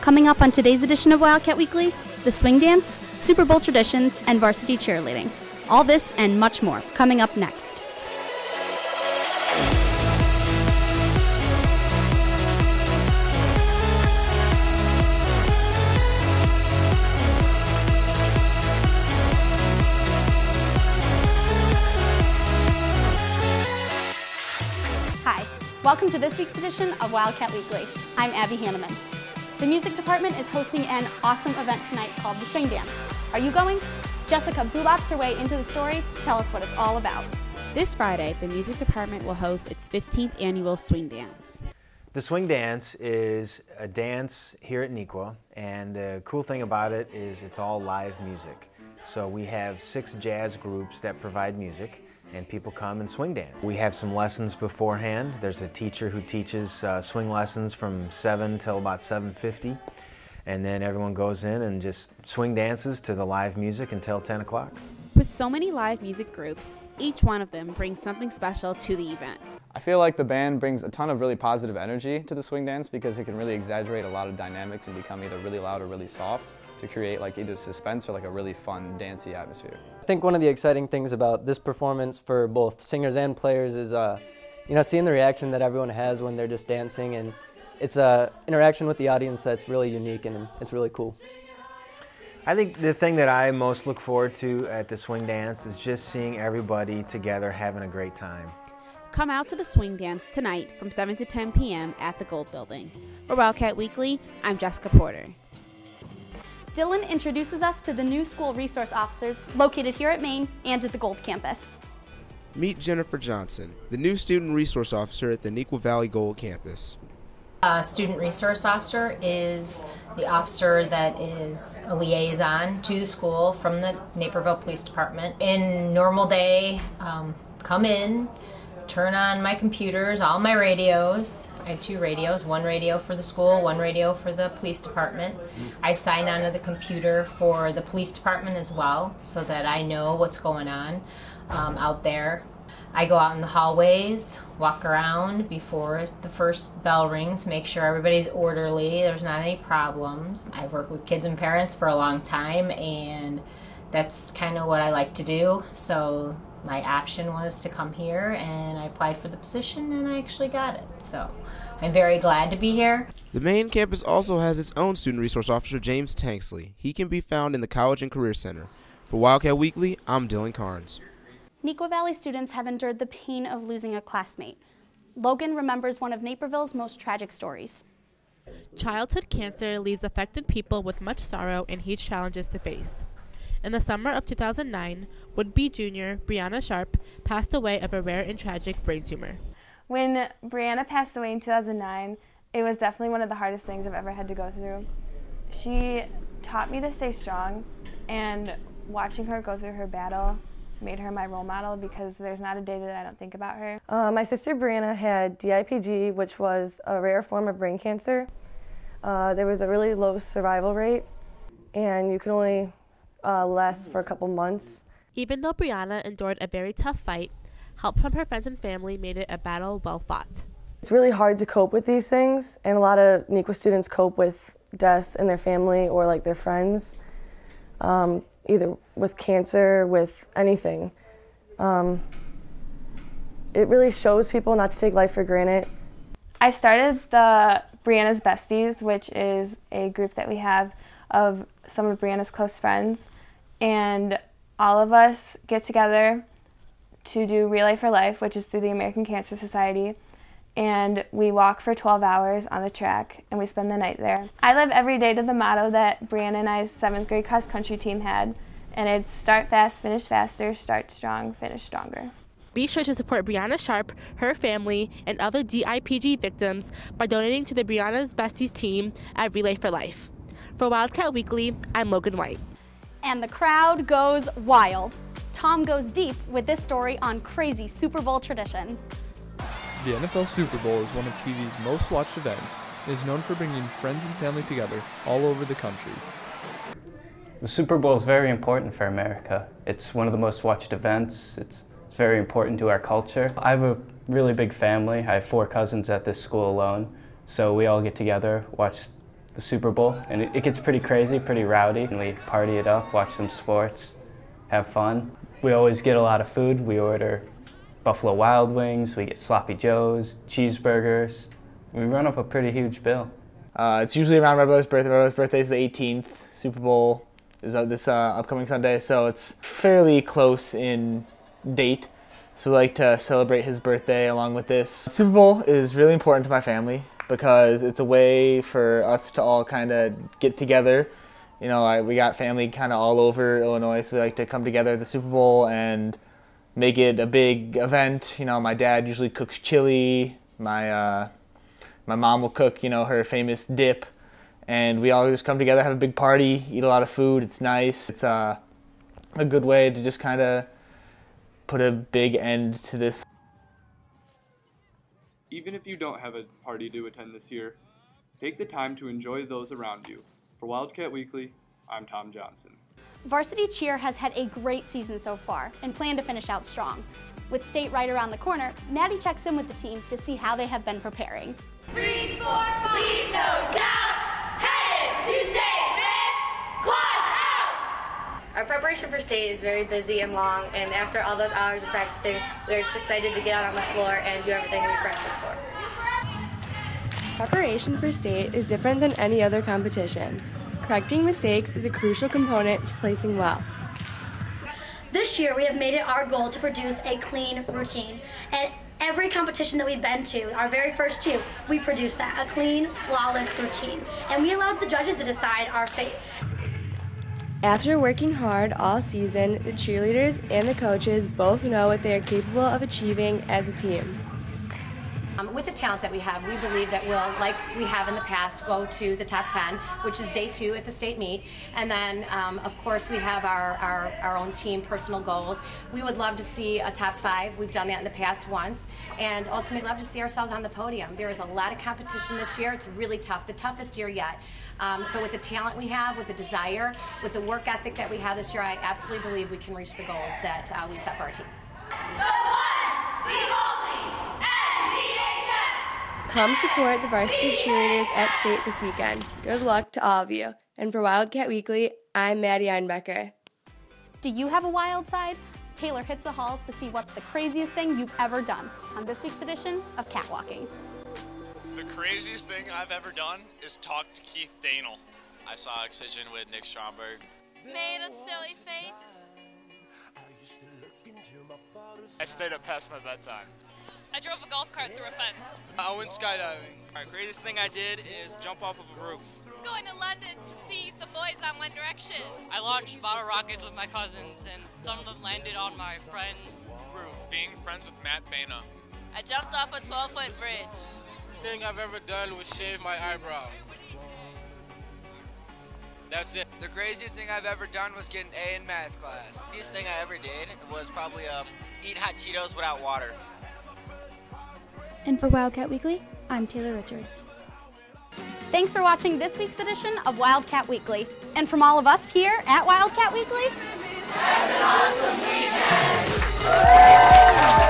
Coming up on today's edition of Wildcat Weekly, the swing dance, Super Bowl traditions, and varsity cheerleading. All this and much more coming up next. Hi, welcome to this week's edition of Wildcat Weekly. I'm Abby Hanneman. The music department is hosting an awesome event tonight called the Swing Dance. Are you going? Jessica bebops her way into the story to tell us what it's all about. This Friday, the music department will host its 15th annual Swing Dance. The Swing Dance is a dance here at Neuqua, and the cool thing about it is it's all live music. So we have 6 jazz groups that provide music, and people come and swing dance. We have some lessons beforehand. There's a teacher who teaches swing lessons from 7 till about 7:50, and then everyone goes in and just swing dances to the live music until 10 o'clock. With so many live music groups, each one of them brings something special to the event. I feel like the band brings a ton of really positive energy to the swing dance because it can really exaggerate a lot of dynamics and become either really loud or really soft to create like either suspense or like a really fun, dancey atmosphere. I think one of the exciting things about this performance for both singers and players is seeing the reaction that everyone has when they're just dancing, and it's an interaction with the audience that's really unique and it's really cool. I think the thing that I most look forward to at the Swing Dance is just seeing everybody together having a great time. Come out to the Swing Dance tonight from 7 to 10 p.m. at the Gold Building. For Wildcat Weekly, I'm Jessica Porter. Dylan introduces us to the new school resource officers located here at Maine and at the Gold campus. Meet Jennifer Johnson, the new student resource officer at the Neuqua Valley Gold campus. A student resource officer is the officer that is a liaison to the school from the Naperville Police Department. In normal day, come in, turn on my computers, all my radios. I have 2 radios, one radio for the school, one radio for the police department. I sign onto the computer for the police department as well so that I know what's going on out there. I go out in the hallways, walk around before the first bell rings, make sure everybody's orderly, there's not any problems. I've worked with kids and parents for a long time, and that's kind of what I like to do. So my option was to come here, and I applied for the position and I actually got it. So I'm very glad to be here. The main campus also has its own student resource officer, James Tanksley. He can be found in the College and Career Center. For Wildcat Weekly, I'm Dylan Carnes. Neuqua Valley students have endured the pain of losing a classmate. Logan remembers one of Naperville's most tragic stories. Childhood cancer leaves affected people with much sorrow and huge challenges to face. In the summer of 2009, would-be junior Brianna Sharp passed away of a rare and tragic brain tumor. When Brianna passed away in 2009, it was definitely one of the hardest things I've ever had to go through. She taught me to stay strong, and watching her go through her battle made her my role model because there's not a day that I don't think about her. My sister Brianna had DIPG, which was a rare form of brain cancer. There was a really low survival rate, and you could only last for a couple months. Even though Brianna endured a very tough fight, help from her friends and family made it a battle well fought. It's really hard to cope with these things, and a lot of Neuqua students cope with deaths in their family or like their friends, either with cancer, with anything. It really shows people not to take life for granted. I started the Brianna's Besties, which is a group that we have of some of Brianna's close friends, and all of us get together to do Relay for Life, which is through the American Cancer Society, and we walk for 12 hours on the track and we spend the night there. I live every day to the motto that Brianna and I's 7th grade cross country team had, and it's start fast, finish faster, start strong, finish stronger. Be sure to support Brianna Sharp, her family, and other DIPG victims by donating to the Brianna's Besties team at Relay for Life. For Wildcat Weekly, I'm Logan White. And the crowd goes wild. Tom goes deep with this story on crazy Super Bowl traditions. The NFL Super Bowl is one of TV's most watched events and is known for bringing friends and family together all over the country. The Super Bowl is very important for America. It's one of the most watched events. It's very important to our culture. I have a really big family. I have 4 cousins at this school alone, so we all get together, watch the Super Bowl, and it gets pretty crazy, pretty rowdy, and we party it up, watch some sports, have fun. We always get a lot of food. We order Buffalo Wild Wings, we get Sloppy Joes, cheeseburgers. We run up a pretty huge bill. It's usually around my brother's birthday. My brother's birthday is the 18th. Super Bowl is this upcoming Sunday, so it's fairly close in date. So we like to celebrate his birthday along with this. Super Bowl is really important to my family because it's a way for us to all kind of get together. You know, we got family kind of all over Illinois, so we like to come together at the Super Bowl and make it a big event. You know, my dad usually cooks chili. My mom will cook, you know, her famous dip. And we all just come together, have a big party, eat a lot of food. It's nice. It's a good way to just kind of put a big end to this. Even if you don't have a party to attend this year, take the time to enjoy those around you. For Wildcat Weekly, I'm Tom Johnson. Varsity Cheer has had a great season so far and plan to finish out strong. With state right around the corner, Maddie checks in with the team to see how they have been preparing. 3, 4, 5, leave no doubt, headed to state, man, class out! Our preparation for state is very busy and long, and after all those hours of practicing, we are just excited to get out on the floor and do everything we practice for. Preparation for state is different than any other competition. Correcting mistakes is a crucial component to placing well. This year we have made it our goal to produce a clean routine. And every competition that we've been to, our very first two, we produced that, a clean, flawless routine. And we allowed the judges to decide our fate. After working hard all season, the cheerleaders and the coaches both know what they are capable of achieving as a team. With the talent that we have, we believe that we'll, like we have in the past, go to the top 10, which is day 2 at the state meet. And then, of course, we have our own team personal goals. We would love to see a top 5. We've done that in the past once. And ultimately, love to see ourselves on the podium. There is a lot of competition this year. It's really tough, the toughest year yet. But with the talent we have, with the desire, with the work ethic that we have this year, I absolutely believe we can reach the goals that we set for our team. The one, the only, Come support the varsity cheerleaders at state this weekend. Good luck to all of you. And for Wildcat Weekly, I'm Maddie Einbecker. Do you have a wild side? Taylor hits the halls to see what's the craziest thing you've ever done on this week's edition of Catwalking. The craziest thing I've ever done is talk to Keith Danel. I saw Excision with Nick Stromberg. Made a silly face. I stayed up past my bedtime. I drove a golf cart through a fence. I went skydiving. All right, craziest thing I did is jump off of a roof. Going to London to see the boys on One Direction. I launched bottle rockets with my cousins, and some of them landed on my friend's roof. Being friends with Matt Baina. I jumped off a 12-foot bridge. The thing I've ever done was shave my eyebrow. That's it. The craziest thing I've ever done was get an A in math class. The craziest thing I ever did was probably eat hot Cheetos without water. And for Wildcat Weekly, I'm Taylor Richards. Thanks for watching this week's edition of Wildcat Weekly. And from all of us here at Wildcat Weekly, have an awesome weekend!